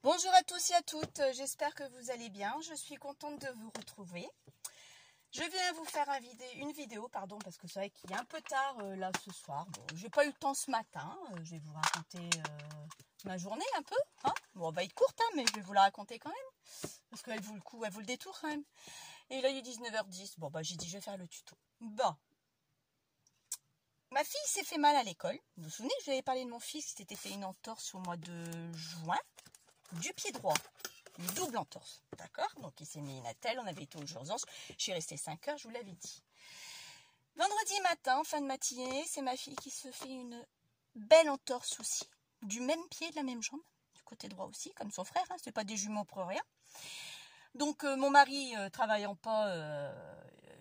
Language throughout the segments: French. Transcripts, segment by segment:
Bonjour à tous et à toutes, j'espère que vous allez bien, je suis contente de vous retrouver. Je viens vous faire une vidéo, parce que c'est vrai qu'il est un peu tard là ce soir. Bon, j'ai pas eu le temps ce matin, je vais vous raconter ma journée un peu. Hein. Bon, elle va être courte, mais je vais vous la raconter quand même, parce qu'elle vaut le coup, elle vaut le détour quand même. Et là il est 19h10, bon j'ai dit je vais faire le tuto. Bon. Ma fille s'est fait mal à l'école. Vous vous souvenez que je vous avais parlé de mon fils qui s'était fait une entorse au mois de juin du pied droit. Une double entorse, d'accord? Donc il s'est mis une attelle, on avait été aux urgences. Je suis restée 5 heures, je vous l'avais dit. Vendredi matin, fin de matinée, c'est ma fille qui se fait une belle entorse aussi. Du même pied, de la même jambe. Du côté droit aussi, comme son frère, hein, c'est pas des jumeaux pour rien. Donc mon mari, travaillant pas,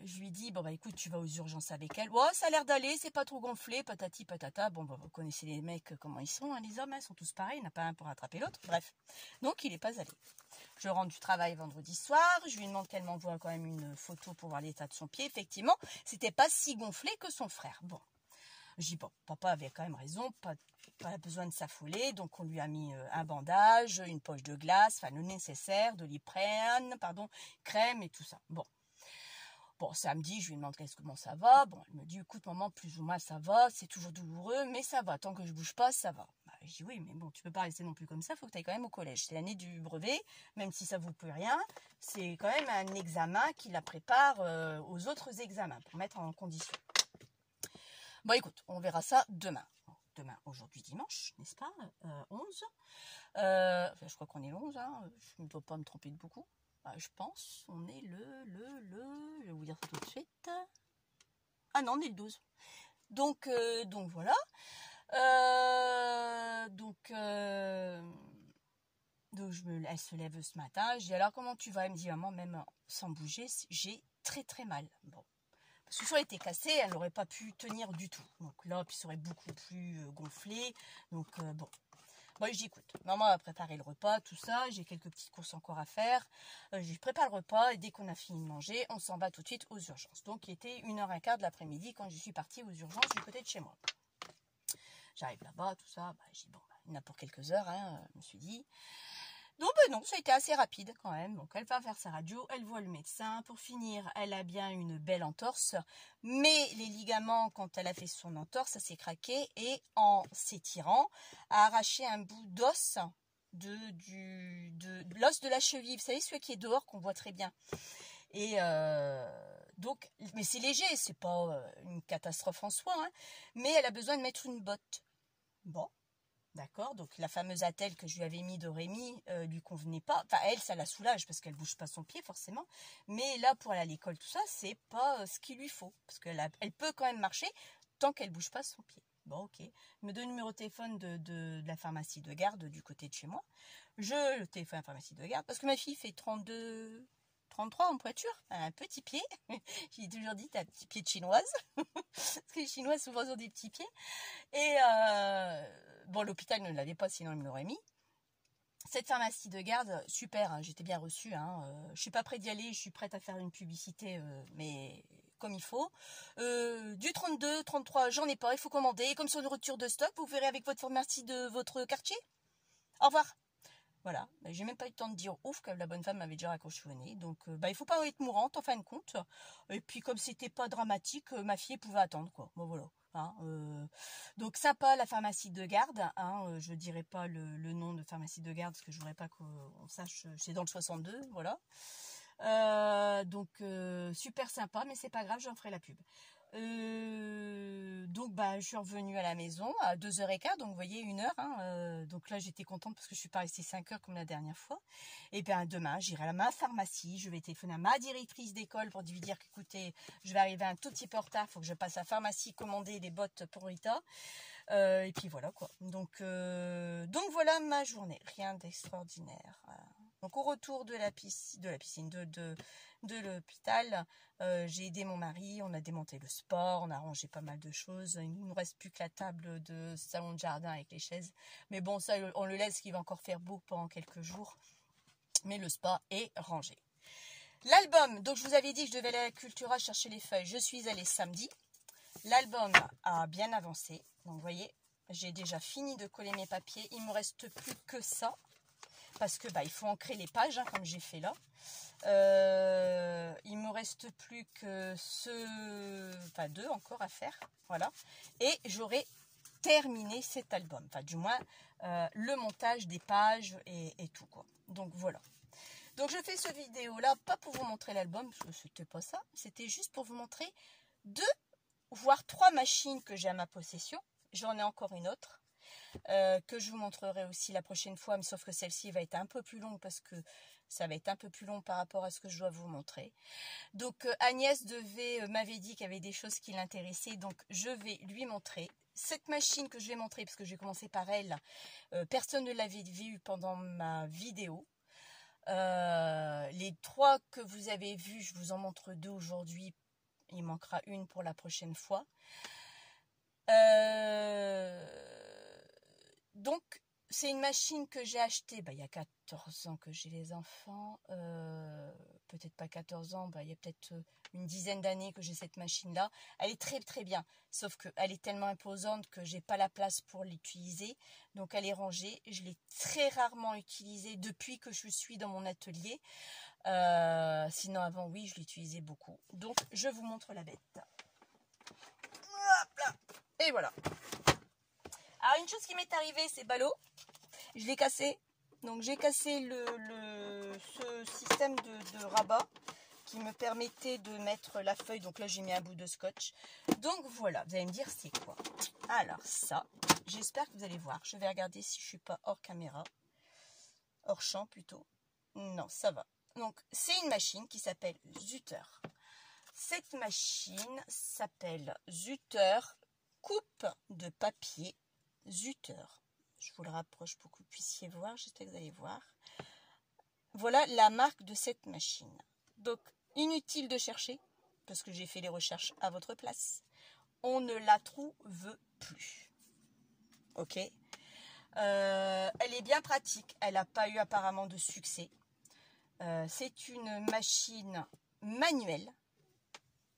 je lui dis, écoute, tu vas aux urgences avec elle. Ouais, ça a l'air d'aller, c'est pas trop gonflé, patati patata. Bon, vous connaissez les mecs, comment ils sont, hein, les hommes, hein, sont tous pareils, il n'y en a pas un pour rattraper l'autre. Bref, donc il n'est pas allé. Je rentre du travail vendredi soir, je lui demande qu'elle m'envoie quand même une photo pour voir l'état de son pied. Effectivement, c'était pas si gonflé que son frère. Bon, je dis, papa avait quand même raison, pas besoin de s'affoler. Donc on lui a mis un bandage, une poche de glace, le nécessaire, de l'iprène, crème et tout ça. Bon, samedi, je lui demande comment ça va. Bon, elle me dit, écoute maman, plus ou moins ça va, c'est toujours douloureux, mais ça va, tant que je bouge pas, ça va. Je dis oui, mais bon, tu peux pas rester non plus comme ça, faut que tu ailles quand même au collège. C'est l'année du brevet, même si ça vaut plus rien, c'est quand même un examen qui la prépare aux autres examens, pour mettre en condition. Bon, écoute, on verra ça demain. Demain, aujourd'hui dimanche, n'est-ce pas 11. Je crois qu'on est le 11, hein, je ne dois pas me tromper de beaucoup. Je pense, on est je vais vous dire ça tout de suite. Ah non, on est le 12. Donc voilà. Elle se lève ce matin. Je dis alors comment tu vas? Elle me dit maman, même sans bouger, j'ai très très mal. Bon. Parce que si elle était cassée, elle n'aurait pas pu tenir du tout. Donc là, puis ça aurait beaucoup plus gonflé. Donc bon. Moi, je dis, écoute, maman a préparé le repas, tout ça, j'ai quelques petites courses encore à faire. Je prépare le repas et dès qu'on a fini de manger, on s'en va tout de suite aux urgences. Donc, il était 1h15 de l'après-midi quand je suis partie aux urgences du côté de chez moi. J'arrive là-bas, tout ça, je dis, il y en a pour quelques heures, hein, je me suis dit. Donc, non, ça a été assez rapide quand même. Donc, elle va faire sa radio, elle voit le médecin. Pour finir, elle a bien une belle entorse. Mais les ligaments, quand elle a fait son entorse, ça s'est craqué. Et en s'étirant, a arraché un bout d'os de l'os de la cheville. Vous savez, celui qui est dehors, qu'on voit très bien. Et donc, mais c'est léger, c'est pas une catastrophe en soi. Hein, mais elle a besoin de mettre une botte. Bon. D'accord, donc la fameuse attelle que je lui avais mis de Rémi lui convenait pas. Enfin, elle, ça la soulage parce qu'elle bouge pas son pied forcément. Mais là, pour aller à l'école, tout ça, c'est pas ce qu'il lui faut. Parce qu'elle peut quand même marcher tant qu'elle bouge pas son pied. Bon, ok. Il me donne le numéro de téléphone de la pharmacie de garde du côté de chez moi. Je le téléphone à la pharmacie de garde parce que ma fille fait 33 en poiture, elle a un petit pied. J'ai toujours dit, t'as un petit pied de chinoise. Parce que les Chinois souvent ont des petits pieds. Et l'hôpital ne l'avait pas, sinon il me l'aurait mis. Cette pharmacie de garde, super, hein, j'étais bien reçue. Je suis pas prête d'y aller, je suis prête à faire une publicité, mais comme il faut. Du 32, 33, j'en ai pas, il faut commander. Comme sur une rupture de stock, vous verrez avec votre pharmacie de votre quartier. Au revoir. Voilà, j'ai même pas eu le temps de dire ouf que la bonne femme m'avait déjà raccroché au nez. Donc il faut pas être mourante en fin de compte. Et puis comme c'était pas dramatique, ma fille pouvait attendre quoi. Bon voilà. Hein, donc sympa la pharmacie de garde. Hein, je dirais pas le nom de pharmacie de garde parce que je voudrais pas qu'on sache. C'est dans le 62, voilà. Super sympa, mais c'est pas grave, j'en ferai la pub. Je suis revenue à la maison à 2h15, donc vous voyez 1h. Donc là j'étais contente parce que je suis pas restée 5 heures comme la dernière fois. Et bien demain j'irai à ma pharmacie, je vais téléphoner à ma directrice d'école pour lui dire qu'écoutez, je vais arriver un tout petit peu en retard, il faut que je passe à la pharmacie commander des bottes pour Rita. Et puis voilà quoi. Donc voilà ma journée, rien d'extraordinaire. Donc au retour de la piscine de l'hôpital, j'ai aidé mon mari, on a démonté le sport, on a rangé pas mal de choses. Il ne nous reste plus que la table de salon de jardin avec les chaises. Mais bon, ça on le laisse, qu'il va encore faire beau pendant quelques jours. Mais le spa est rangé. L'album, donc je vous avais dit que je devais aller à la Cultura chercher les feuilles. Je suis allée samedi. L'album a bien avancé. Donc vous voyez, j'ai déjà fini de coller mes papiers. Il ne me reste plus que ça. parce que il faut ancrer les pages, hein, comme j'ai fait là. Il me reste plus que deux encore à faire, voilà, et j'aurai terminé cet album, enfin du moins le montage des pages et tout quoi. Donc voilà. Donc je fais ce vidéo là pas pour vous montrer l'album, parce que c'était pas ça, c'était juste pour vous montrer 2 voire 3 machines que j'ai à ma possession. J'en ai encore une autre que je vous montrerai aussi la prochaine fois, mais sauf que celle-ci va être un peu plus longue parce que ça va être un peu plus long par rapport à ce que je dois vous montrer. Donc Agnès m'avait dit qu'il y avait des choses qui l'intéressaient, donc je vais lui montrer cette machine que je vais montrer parce que j'ai commencé par elle. Personne ne l'avait vue pendant ma vidéo. Les 3 que vous avez vus, je vous en montre 2 aujourd'hui. Il manquera une pour la prochaine fois. Donc c'est une machine que j'ai achetée il y a 14 ans que j'ai les enfants, peut-être pas 14 ans, il y a peut-être une dizaine d'années que j'ai cette machine là. Elle est très très bien, sauf qu'elle est tellement imposante que j'ai pas la place pour l'utiliser, donc elle est rangée. Je l'ai très rarement utilisée depuis que je suis dans mon atelier, sinon avant oui je l'utilisais beaucoup. Donc je vous montre la bête. Hop là. Et voilà. Alors une chose qui m'est arrivée, c'est ballot. Je l'ai cassé. Donc j'ai cassé ce système de rabat qui me permettait de mettre la feuille. Donc là j'ai mis un bout de scotch. Donc voilà, vous allez me dire c'est quoi. Alors ça, j'espère que vous allez voir. Je vais regarder si je suis pas hors caméra. Hors champ plutôt. Non, ça va. Donc c'est une machine qui s'appelle Zutter. Cette machine s'appelle Zutter coupe de papier Zutter. Je vous le rapproche pour que vous puissiez voir. J'espère que vous allez voir. Voilà la marque de cette machine. Donc, inutile de chercher, parce que j'ai fait les recherches à votre place. On ne la trouve plus. Ok. Elle est bien pratique. Elle n'a pas eu apparemment de succès. C'est une machine manuelle.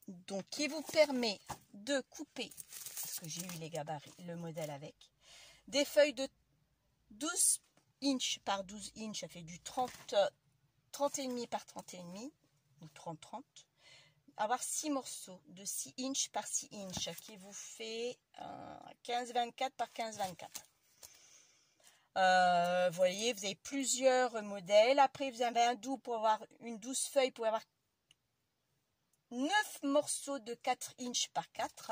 Donc, qui vous permet de couper, parce que j'ai eu les gabarits, le modèle avec, des feuilles de 12 inches par 12 inches, ça fait du 30,5 par 30,5, ou 30-30. Avoir 6 morceaux de 6 inches par 6 inches, qui vous fait 15-24 par 15-24. Vous voyez, vous avez plusieurs modèles. Après, vous avez un doux pour avoir une 12 feuilles, pour avoir 9 morceaux de 4 inches par 4.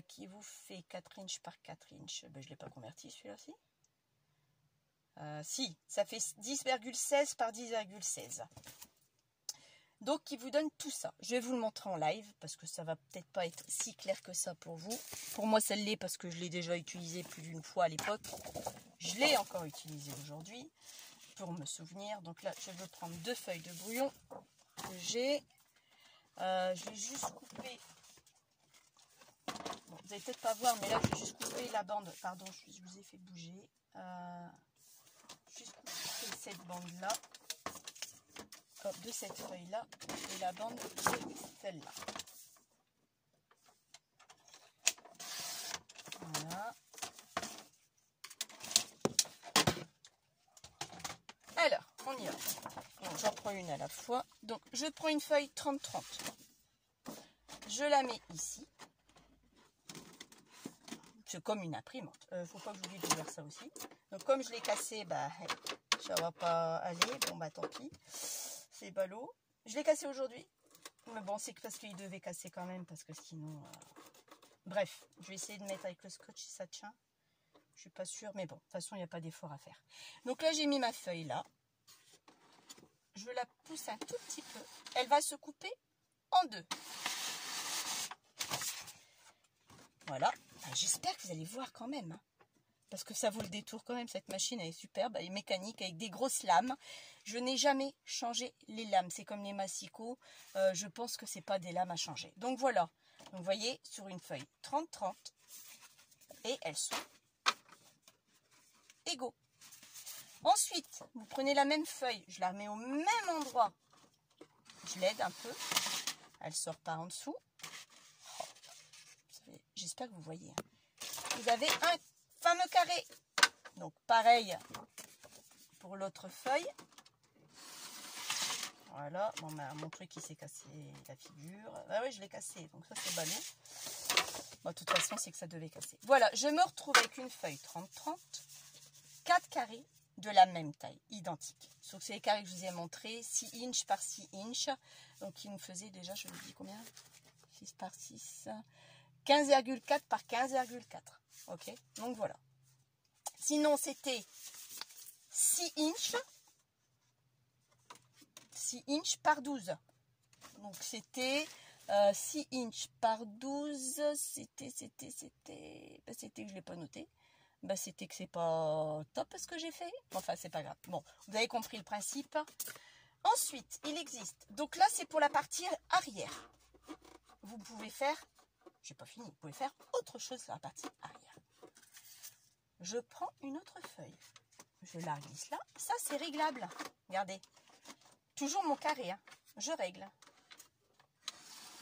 Qui vous fait 4 inches par 4 inches. Je ne l'ai pas converti celui-là-ci. Si, ça fait 10,16 par 10,16. Donc, qui vous donne tout ça. Je vais vous le montrer en live, parce que ça va peut-être pas être si clair que ça pour vous. Pour moi, ça l'est, parce que je l'ai déjà utilisé plus d'une fois à l'époque. Je l'ai encore utilisé aujourd'hui, pour me souvenir. Donc là, je vais prendre 2 feuilles de brouillon que j'ai. Je vais juste couper... Bon, vous n'allez peut-être pas voir, mais là, je vais juste couper la bande. Pardon, je vous ai fait bouger. Juste couper cette bande-là. De cette feuille-là. Et la bande de celle-là. Voilà. Alors, on y va. J'en prends une à la fois. Donc, je prends une feuille 30-30. Je la mets ici. C'est comme une imprimante. Faut pas que j'oublie de dire ça aussi. Donc comme je l'ai cassé, ça va pas aller. Bon tant pis. C'est ballot. Je l'ai cassé aujourd'hui. Mais bon, c'est parce qu'il devait casser quand même, parce que sinon... Bref, je vais essayer de mettre avec le scotch si ça tient. Je suis pas sûre, mais bon, de toute façon, il n'y a pas d'effort à faire. Donc là, j'ai mis ma feuille là. Je la pousse un tout petit peu. Elle va se couper en 2. Voilà. J'espère que vous allez voir quand même. Hein, parce que ça vaut le détour quand même. Cette machine, elle est superbe. Elle est mécanique avec des grosses lames. Je n'ai jamais changé les lames. C'est comme les massicots. Je pense que c'est pas des lames à changer. Donc voilà. Donc vous voyez, sur une feuille 30-30. Et elles sont égaux. Ensuite, vous prenez la même feuille. Je la remets au même endroit. Je l'aide un peu. Elle sort par en dessous. J'espère que vous voyez. Vous avez un fameux carré. Donc pareil, pour l'autre feuille. Voilà, bon, bah, mon truc il s'est cassé la figure. Ah oui, je l'ai cassé, donc ça c'est ballot. Bon, de toute façon, c'est que ça devait casser. Voilà, je me retrouve avec une feuille 30-30, 4 carrés de la même taille, identique. Sauf que c'est les carrés que je vous ai montrés, 6 inches par 6 inches. Donc, il nous faisait déjà, je vous dis combien? 6 par 6, 15,4 par 15,4. Ok, donc voilà. Sinon, c'était 6 inches. 6 inches par 12. Donc, c'était 6 inches par 12. C'était, bah, c'était que je ne l'ai pas noté. Bah, c'était que c'est pas top ce que j'ai fait. Enfin, c'est pas grave. Bon, vous avez compris le principe. Ensuite, il existe. Donc là, c'est pour la partie arrière. Vous pouvez faire, j'ai pas fini, vous pouvez faire autre chose sur la partie arrière. Je prends une autre feuille. Je la glisse là. Ça, c'est réglable. Regardez. Toujours mon carré. Hein. Je règle.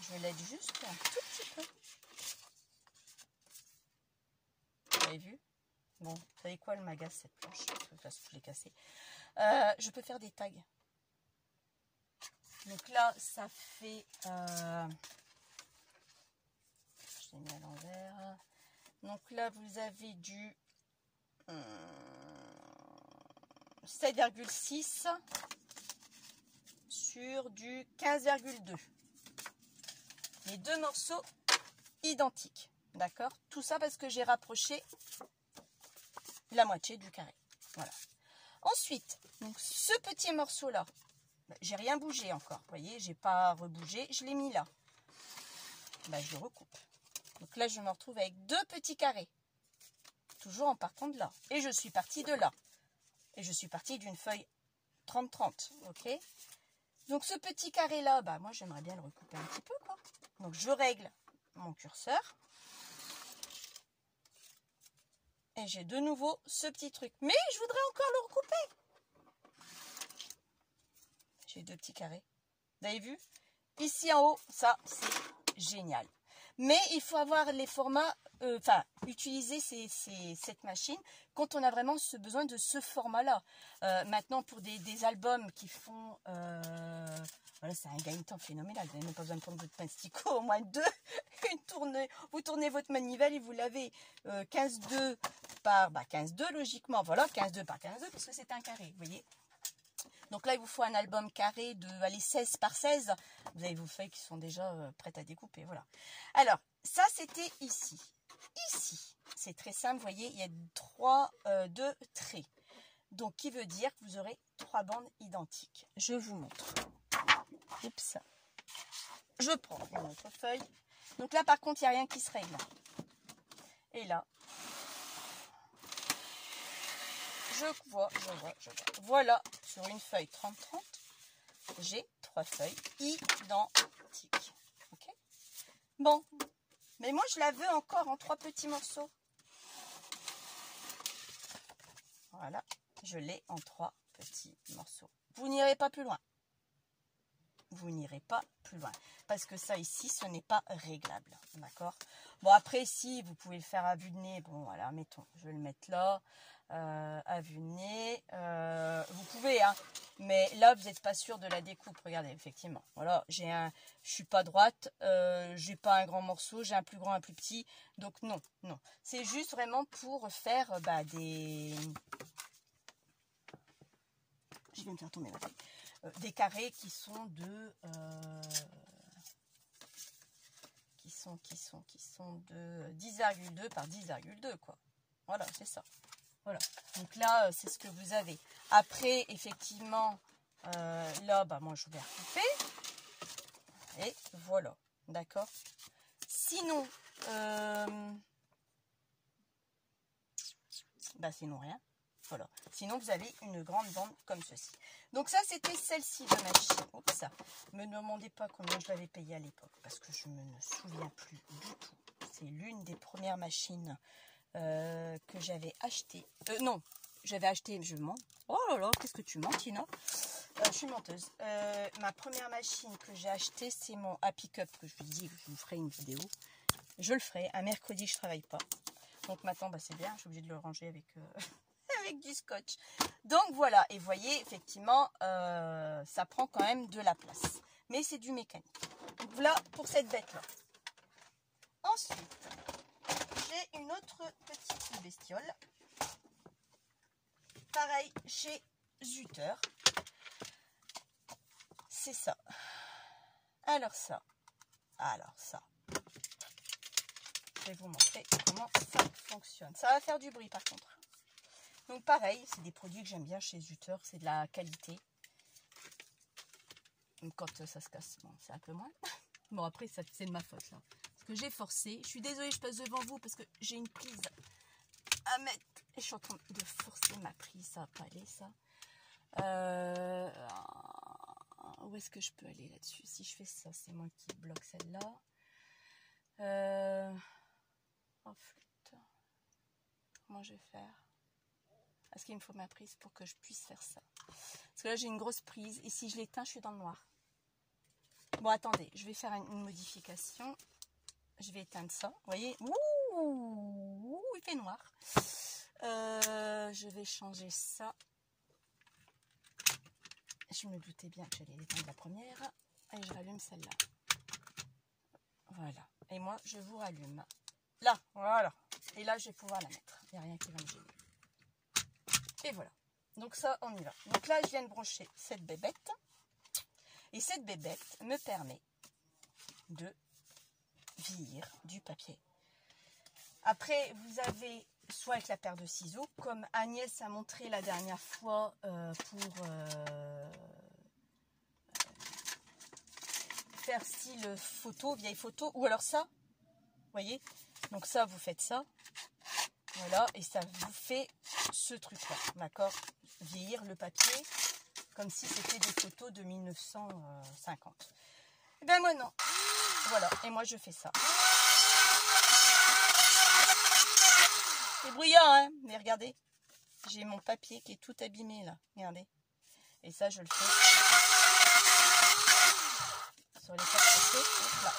Je l'aide juste un tout petit peu. Vous avez vu? Bon, vous savez quoi, elle m'agace cette planche. De toute façon, je l'ai cassée. Je peux faire des tags. Donc là, ça fait... je l'ai mis à l'envers. Donc là, vous avez du 7,6 sur du 15,2. Les deux morceaux identiques. D'accord? Tout ça parce que j'ai rapproché la moitié du carré. Voilà. Ensuite, donc ce petit morceau-là, j'ai rien bougé encore. Vous voyez, j'ai pas rebougé. Je l'ai mis là. Ben, je le recoupe. Donc là, je me retrouve avec deux petits carrés. Toujours en partant de là. Et je suis partie de là. Et je suis partie d'une feuille 30-30. Ok? Donc ce petit carré-là, bah, moi, j'aimerais bien le recouper un petit peu, quoi. Donc je règle mon curseur. Et j'ai de nouveau ce petit truc. Mais je voudrais encore le recouper. J'ai deux petits carrés. Vous avez vu? Ici en haut, ça, c'est génial. Mais il faut avoir les formats, utiliser cette machine quand on a vraiment besoin de ce format-là. Maintenant, pour des albums qui font... voilà, c'est un gain de temps phénoménal. Vous n'avez même pas besoin de prendre votre masticot, au moins deux. Vous tournez votre manivelle et vous l'avez 15,2 par 15,2 logiquement. Voilà, 15,2 par 15,2 parce que c'est un carré, vous voyez. Donc là, il vous faut un album carré de 16 par 16. Vous avez vos feuilles qui sont déjà prêtes à découper. Voilà. Alors, ça, c'était ici. Ici, c'est très simple. Vous voyez, il y a deux traits. Donc, qui veut dire que vous aurez 3 bandes identiques. Je vous montre. Oups. Je prends une autre feuille. Donc là, par contre, il n'y a rien qui se règle. Et là, je vois. Voilà, sur une feuille 30-30, j'ai 3 feuilles identiques. Ok? Bon, mais moi, je la veux encore en 3 petits morceaux. Voilà, je l'ai en 3 petits morceaux. Vous n'irez pas plus loin. Vous n'irez pas plus loin. Parce que ça, ici, ce n'est pas réglable. D'accord? Bon, après, si, vous pouvez le faire à vue de nez. Bon, voilà, mettons, je vais le mettre là. À vue de nez. Vous pouvez, hein. Mais là, vous n'êtes pas sûr de la découpe. Regardez, effectivement. Voilà, je suis pas droite. J'ai pas un grand morceau. J'ai un plus grand, un plus petit. Donc, non. C'est juste vraiment pour faire des... Je viens de faire tomber ma feuille. Des carrés qui sont de... qui sont de 10,2 par 10,2, quoi. Voilà, c'est ça. Voilà, donc là, c'est ce que vous avez. Après, effectivement, là, moi, je vais recouper. Et voilà, d'accord. Sinon, sinon rien. Voilà. Sinon, vous avez une grande bande comme ceci. Donc ça, c'était celle-ci de machine. Oups, ça. Ne me demandez pas combien je l'avais payé à l'époque, parce que je ne me souviens plus du tout. C'est l'une des premières machines que j'avais acheté. Non, j'avais acheté, je mens. Oh là là, qu'est-ce que tu mens, Tina? Je suis menteuse. Ma première machine que j'ai achetée, c'est mon Happy Cup, que je vous dis que je vous ferai une vidéo. Je le ferai. Un mercredi, je travaille pas. Donc maintenant, c'est bien, je suis obligée de le ranger avec avec du scotch. Donc voilà, et vous voyez, effectivement, ça prend quand même de la place. Mais c'est du mécanique. Donc voilà pour cette bête-là. Ensuite, j'ai une autre petite bestiole. Pareil, chez Zutter. C'est ça. Alors ça. Je vais vous montrer comment ça fonctionne. Ça va faire du bruit par contre. Donc pareil, c'est des produits que j'aime bien chez Zutter. C'est de la qualité. Donc quand ça se casse, bon, c'est un peu moins. Bon après, c'est de ma faute là. Parce que j'ai forcé. Je suis désolée, je passe devant vous parce que j'ai une prise à mettre. Et je suis en train de forcer ma prise. Ça va pas aller ça. Où est-ce que je peux aller là-dessus? Si je fais ça, c'est moi qui bloque celle-là. Oh flûte. Comment je vais faire? Est-ce qu'il me faut ma prise pour que je puisse faire ça? Parce que là, j'ai une grosse prise. Et si je l'éteins, je suis dans le noir. Bon, attendez. Je vais faire une modification. Je vais éteindre ça. Vous voyez? Ouh, il fait noir. Je vais changer ça. Je me doutais bien que j'allais l'éteindre la première. Et je rallume celle-là. Voilà. Et moi, je vous rallume. Là, voilà. Et là, je vais pouvoir la mettre. Il n'y a rien qui va me gêner. Et voilà. Donc ça, on y va. Donc là, je viens de brancher cette bébête. Et cette bébête me permet de vieillir du papier. Après, vous avez soit avec la paire de ciseaux, comme Agnès a montré la dernière fois pour faire style photo, vieille photo, ou alors ça, vous voyez, donc ça, vous faites ça, voilà, et ça vous fait ce truc-là, d'accord, vieillir le papier, comme si c'était des photos de 1950. Et bien moi non, voilà, et moi je fais ça. C'est bruyant, hein, mais regardez, j'ai mon papier qui est tout abîmé là, regardez, et ça je le fais sur les quatre côtés, là.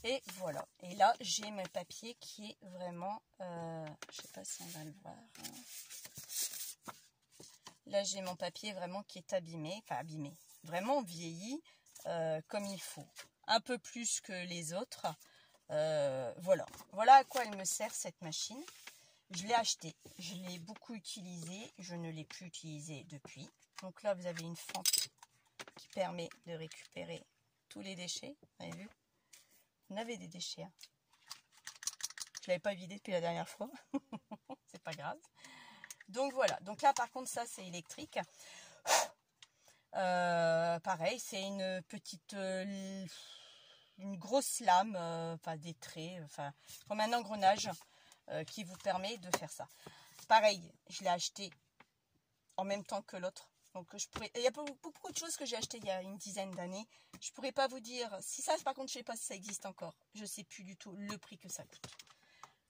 Et voilà. Et là, j'ai mon papier qui est vraiment... je sais pas si on va le voir. Hein. Là, j'ai mon papier vraiment qui est abîmé. Enfin, abîmé. Vraiment vieilli comme il faut. Un peu plus que les autres. Voilà. Voilà à quoi elle me sert cette machine. Je l'ai achetée. Je l'ai beaucoup utilisée. Je ne l'ai plus utilisée depuis. Donc là, vous avez une fente qui permet de récupérer tous les déchets. Vous avez vu ? On avait des déchets. Hein. Je ne l'avais pas vidé depuis la dernière fois. C'est pas grave. Donc voilà. Donc là, par contre, ça, c'est électrique. Pareil, c'est une petite... une grosse lame, enfin des traits, enfin comme un engrenage qui vous permet de faire ça. Pareil, je l'ai acheté en même temps que l'autre. Donc je pourrais, il y a beaucoup de choses que j'ai achetées il y a une dizaine d'années. Je pourrais pas vous dire si ça, par contre, je sais pas si ça existe encore. Je sais plus du tout le prix que ça coûte.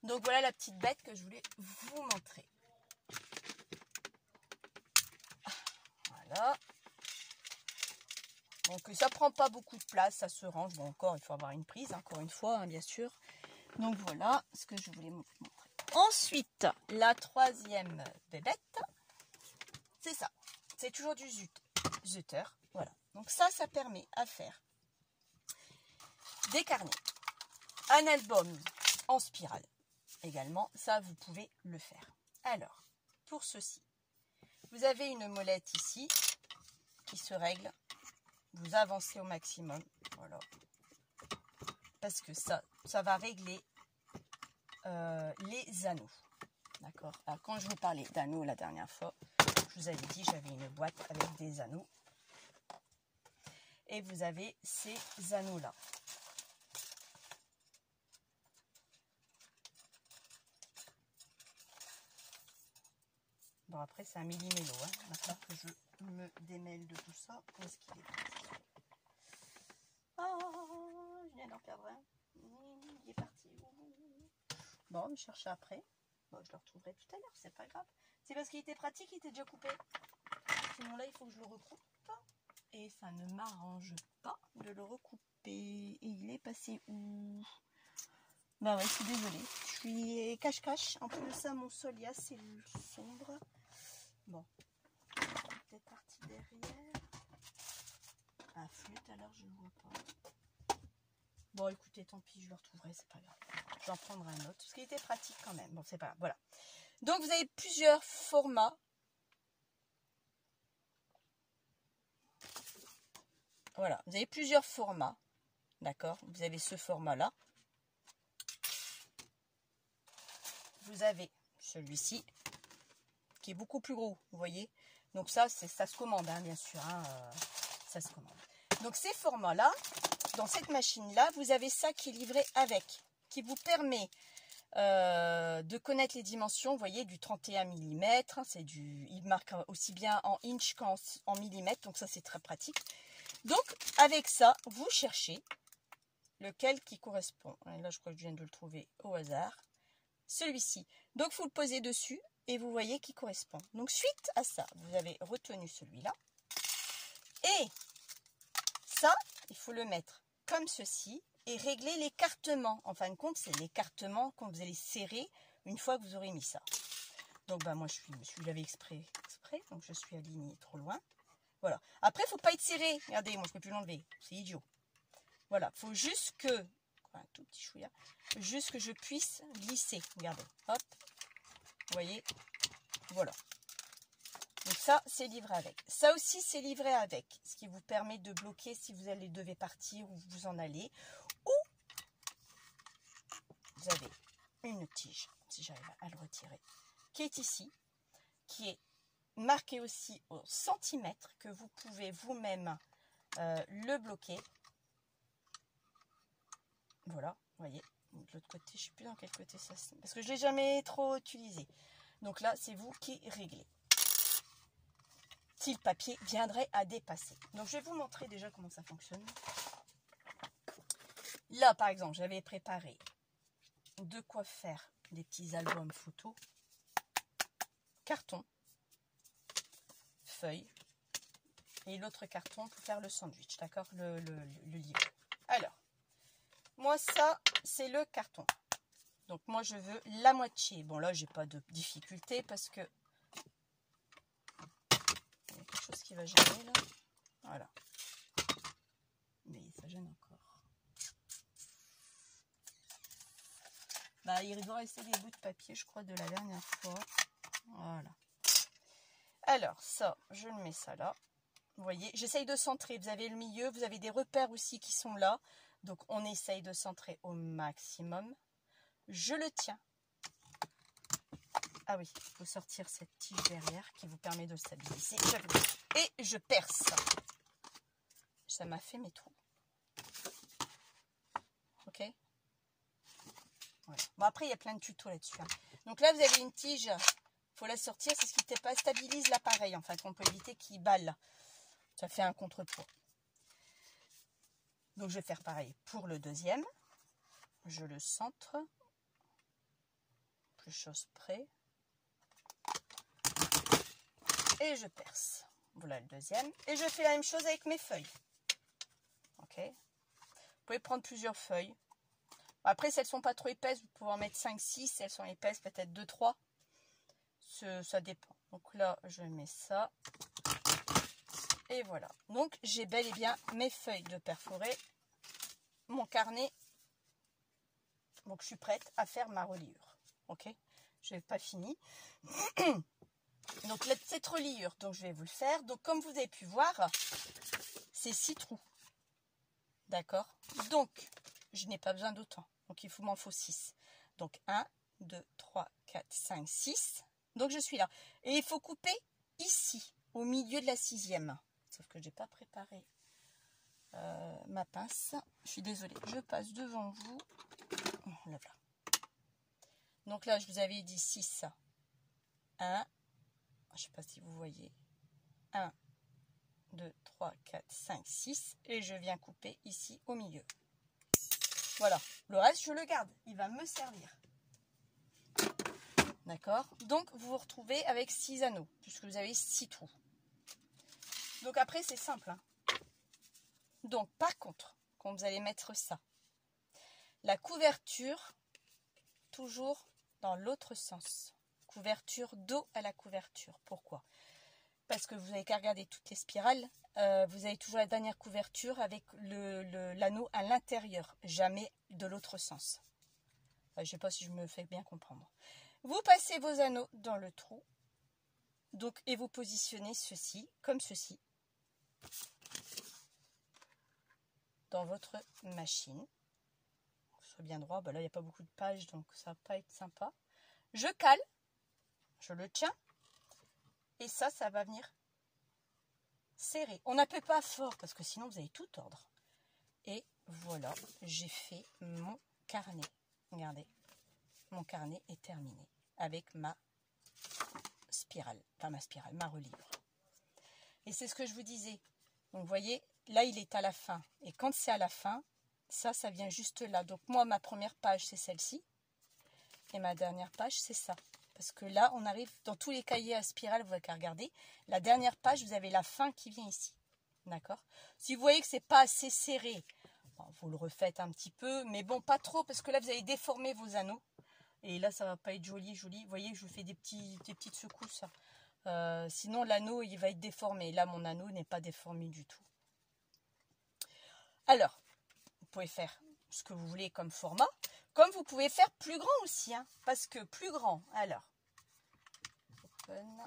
Donc voilà la petite bête que je voulais vous montrer. Voilà. Donc ça prend pas beaucoup de place, ça se range. Bon, encore, il faut avoir une prise, encore une fois, hein, bien sûr. Donc voilà ce que je voulais vous montrer. Ensuite, la troisième bébête, c'est ça. C'est toujours du Zutter. Voilà. Donc ça permet à faire des carnets, un album en spirale. Également, ça, vous pouvez le faire. Alors, pour ceci, vous avez une molette ici qui se règle. Vous avancez au maximum. Voilà. Parce que ça va régler les anneaux. D'accord. Alors, quand je vous parlais d'anneaux la dernière fois, je vous avais dit j'avais une boîte avec des anneaux. Et vous avez ces anneaux-là. Bon, après, c'est un millimélo. Hein. Maintenant que je me démêle de tout ça, où est-ce qu'il est parti? Oh, je viens d'en perdre un. Il est parti. Bon, je cherche après. Bon, je le retrouverai tout à l'heure, c'est pas grave. C'est parce qu'il était pratique, il était déjà coupé. Sinon là, il faut que je le recoupe. Et ça ne m'arrange pas de le recouper. Et il est passé où? Bah ouais, je suis désolée. Je suis cache-cache. En plus de ça, mon sol est assez sombre. Bon. Peut-être partie derrière. Ah, flûte, alors je ne vois pas. Bon, écoutez, tant pis, je le retrouverai, c'est pas grave. J'en prendrai un autre. Parce qu'il était pratique quand même. Bon, c'est pas grave. Voilà. Donc, vous avez plusieurs formats. Voilà. Vous avez plusieurs formats. D'accord? Vous avez ce format-là. Vous avez celui-ci qui est beaucoup plus gros, vous voyez. Donc ça se commande, hein, bien sûr. Hein, ça se commande. Donc ces formats-là, dans cette machine-là, vous avez ça qui est livré avec, qui vous permet de connaître les dimensions, vous voyez, du 31 mm. Hein, il marque aussi bien en inch qu'en millimètres, donc ça c'est très pratique. Donc avec ça, vous cherchez lequel qui correspond. Là, je crois que je viens de le trouver au hasard. Celui-ci. Donc, vous le posez dessus et vous voyez qui correspond. Donc, suite à ça, vous avez retenu celui-là. Et ça, il faut le mettre comme ceci et régler l'écartement. En fin de compte, c'est l'écartement quand vous allez serrer une fois que vous aurez mis ça. Donc, bah, moi, je me suis lavé exprès. Donc, je suis alignée trop loin. Voilà. Après, il ne faut pas être serré. Regardez, moi, je ne peux plus l'enlever. C'est idiot. Voilà. Il faut juste que... un tout petit chouïa, juste que je puisse glisser. Regardez, hop, vous voyez, voilà. Donc ça, c'est livré avec. Ça aussi, c'est livré avec, ce qui vous permet de bloquer si vous devez partir ou vous en allez. Ou vous avez une tige, si j'arrive à le retirer, qui est ici, qui est marquée aussi au centimètre, que vous pouvez vous-même le bloquer. Voilà, vous voyez. De l'autre côté, je ne sais plus dans quel côté ça se... Parce que je ne l'ai jamais trop utilisé. Donc là, c'est vous qui réglez. Si le papier viendrait à dépasser. Donc, je vais vous montrer déjà comment ça fonctionne. Là, par exemple, j'avais préparé de quoi faire des petits albums photos. Carton. Feuille. Et l'autre carton pour faire le sandwich. D'accord, le livre. Alors, moi, ça, c'est le carton. Donc, moi, je veux la moitié. Bon, là, j'ai pas de difficulté parce que... il y a quelque chose qui va gêner, là. Voilà. Mais ça gêne encore. Bah, il doit rester des bouts de papier, je crois, de la dernière fois. Voilà. Alors, ça, je le mets ça là. Vous voyez, j'essaye de centrer. Vous avez le milieu, vous avez des repères aussi qui sont là. Donc, on essaye de centrer au maximum. Je le tiens. Ah oui, il faut sortir cette tige derrière qui vous permet de le stabiliser. Et je perce. Ça m'a fait mes trous. Ok. Voilà. Bon, après, il y a plein de tutos là-dessus. Hein. Donc là, vous avez une tige. Il faut la sortir. C'est ce qui stabilise l'appareil. Enfin, qu'on peut éviter qu'il balle. Ça fait un contrepoids. Donc, je vais faire pareil pour le deuxième. Je le centre. Plus chose près. Et je perce. Voilà le deuxième. Et je fais la même chose avec mes feuilles. Ok. Vous pouvez prendre plusieurs feuilles. Après, si elles ne sont pas trop épaisses, vous pouvez en mettre 5-6. Si elles sont épaisses, peut-être 2-3. Ça dépend. Donc là, je mets ça. Et voilà. Donc, j'ai bel et bien mes feuilles de perforer. Mon carnet. Donc, je suis prête à faire ma reliure. Ok. Je n'ai pas fini. Donc, cette reliure, donc je vais vous le faire. Donc, comme vous avez pu voir, c'est 6 trous. D'accord. Donc, je n'ai pas besoin d'autant. Donc, m'en faut 6. Donc, 1, 2, 3, 4, 5, 6. Donc, je suis là. Et il faut couper ici, au milieu de la 6e. Sauf que je n'ai pas préparé ma pince. Je suis désolée. Je passe devant vous. Là, voilà. Donc, là, je vous avais dit 6. 1. Je ne sais pas si vous voyez. 1, 2, 3, 4, 5, 6. Et je viens couper ici au milieu. Voilà. Le reste, je le garde. Il va me servir. D'accord. Donc, vous vous retrouvez avec 6 anneaux. Puisque vous avez 6 trous. Donc, après, c'est simple. Hein. Donc, par contre, quand vous allez mettre ça, la couverture, toujours dans l'autre sens. Couverture dos à la couverture. Pourquoi? Parce que vous n'avez qu'à regarder toutes les spirales. Vous avez toujours la dernière couverture avec l'anneau à l'intérieur, jamais de l'autre sens. Je ne sais pas si je me fais bien comprendre. Vous passez vos anneaux dans le trou, donc, et vous positionnez ceci, comme ceci, dans votre machine. Soit bien droit, là il n'y a pas beaucoup de pages, donc ça va pas être sympa. Je cale, je le tiens, et ça va venir serré. On n'appuie pas fort parce que sinon vous allez tout tordre. Et voilà, j'ai fait mon carnet. Regardez, mon carnet est terminé avec ma spirale, enfin ma relivre. Et c'est ce que je vous disais. Donc vous voyez, là il est à la fin. Et quand c'est à la fin, ça vient juste là. Donc moi, ma première page, c'est celle-ci. Et ma dernière page, c'est ça. Parce que là, on arrive dans tous les cahiers à spirale, vous n'avez qu'à regarder. La dernière page, vous avez la fin qui vient ici. D'accord? Si vous voyez que c'est pas assez serré, bon, vous le refaites un petit peu, mais bon, pas trop, parce que là, vous allez déformer vos anneaux. Et là, ça va pas être joli. Vous voyez, je vous fais des petites secousses. Sinon, l'anneau, il va être déformé. Là, mon anneau n'est pas déformé du tout. Alors, vous pouvez faire ce que vous voulez comme format. Comme vous pouvez faire plus grand aussi, hein, parce que plus grand, alors, open.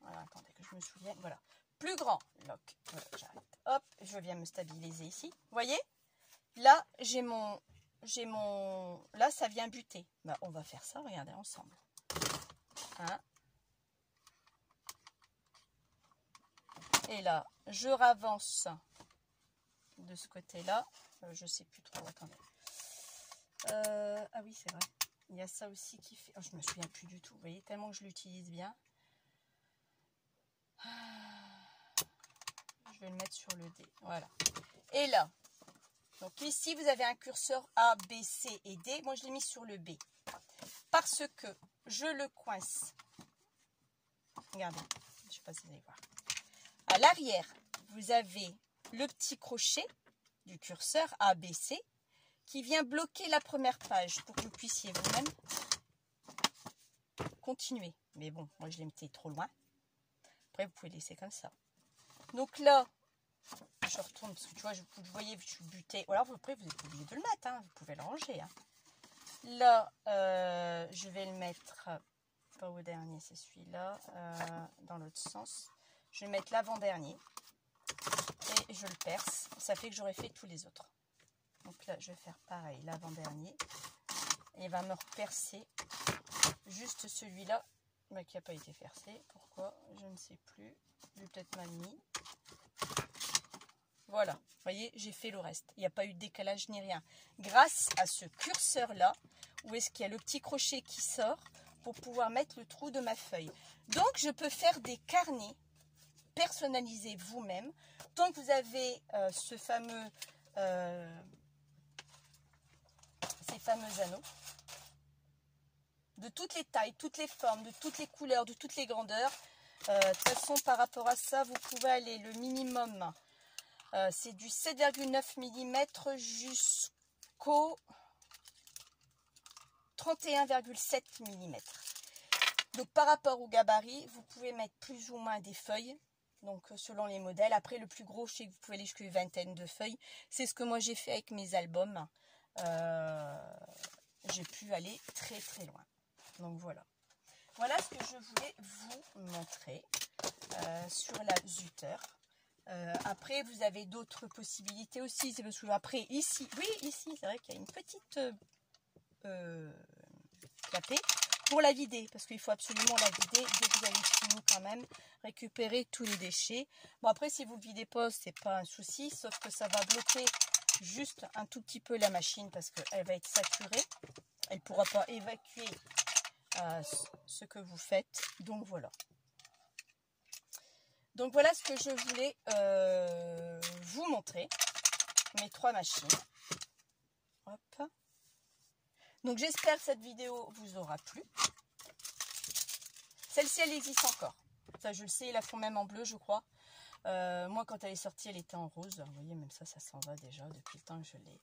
Voilà, attendez que je me souvienne, voilà, plus grand, lock, voilà, j'arrête, hop, je viens me stabiliser ici, vous voyez, là, là, ça vient buter, on va faire ça, regardez, ensemble, hein. Et là, je ravance de ce côté-là. Je sais plus trop, attendez. Ah oui, c'est vrai. Il y a ça aussi qui fait... Oh, je me souviens plus du tout. Vous voyez, tellement que je l'utilise bien. Je vais le mettre sur le D. Voilà. Et là, donc ici, vous avez un curseur A, B, C et D. Moi, je l'ai mis sur le B. Parce que je le coince. Regardez. Je ne sais pas si vous allez voir. À l'arrière, vous avez le petit crochet du curseur ABC qui vient bloquer la première page pour que vous puissiez vous-même continuer. Mais bon, moi je l'ai mis trop loin. Après, vous pouvez laisser comme ça. Donc là, je retourne parce que tu vois, vous voyez, je suis butée. Ou alors, après, vous êtes obligé de le mettre. Hein, vous pouvez le ranger. Hein. Là, je vais le mettre, pas au dernier, c'est celui-là, dans l'autre sens. Je vais mettre l'avant-dernier. Et je le perce, ça fait que j'aurai fait tous les autres. Donc là, je vais faire pareil, l'avant-dernier. Et il va me repercer juste celui-là qui n'a pas été percé. Pourquoi? Je ne sais plus. Je vais peut-être mal mis. Voilà, vous voyez, j'ai fait le reste. Il n'y a pas eu de décalage ni rien. Grâce à ce curseur-là, où est-ce qu'il y a le petit crochet qui sort pour pouvoir mettre le trou de ma feuille. Donc, je peux faire des carnets personnalisés vous-même. Tant que vous avez ces fameux anneaux de toutes les tailles, toutes les formes, de toutes les couleurs, de toutes les grandeurs. De toute façon, par rapport à ça, vous pouvez aller le minimum. C'est du 7,9 mm jusqu'au 31,7 mm. Donc par rapport au gabarit, vous pouvez mettre plus ou moins des feuilles. Donc selon les modèles. Après, le plus gros, je sais que vous pouvez aller jusqu'à une vingtaine de feuilles. C'est ce que moi j'ai fait avec mes albums. J'ai pu aller très très loin. Donc voilà. Voilà ce que je voulais vous montrer sur la Zutter. Après, vous avez d'autres possibilités aussi. C'est parce que après, ici, oui, ici, c'est vrai qu'il y a une petite clapée. Pour la vider, parce qu'il faut absolument la vider dès que vous avez fini quand même, récupérer tous les déchets. Bon après si vous ne le videz pas, c'est pas un souci, sauf que ça va bloquer juste un tout petit peu la machine parce qu'elle va être saturée. Elle ne pourra pas évacuer ce que vous faites. Donc voilà. Donc voilà ce que je voulais vous montrer. Mes 3 machines. Hop. Donc j'espère que cette vidéo vous aura plu. Celle-ci, elle existe encore. Ça, je le sais, ils la font même en bleu, je crois. Moi, quand elle est sortie, elle était en rose. Vous voyez, même ça s'en va déjà depuis le temps que je l'ai.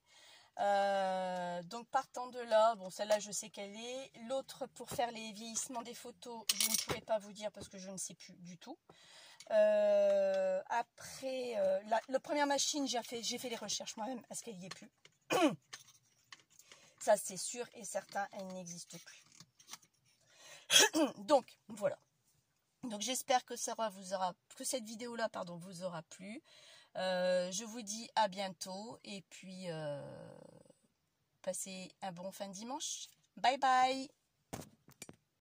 Donc partant de là, bon celle-là je sais qu'elle est. L'autre pour faire les vieillissements des photos, je ne pourrais pas vous dire parce que je ne sais plus du tout. Après, la première machine, j'ai fait les recherches moi-même, est-ce qu'elle n'y est plus? Ça c'est sûr et certain, elle n'existe plus. Donc voilà. Donc j'espère que cette vidéo là vous aura plu. Je vous dis à bientôt et puis passez un bon fin de dimanche. Bye bye.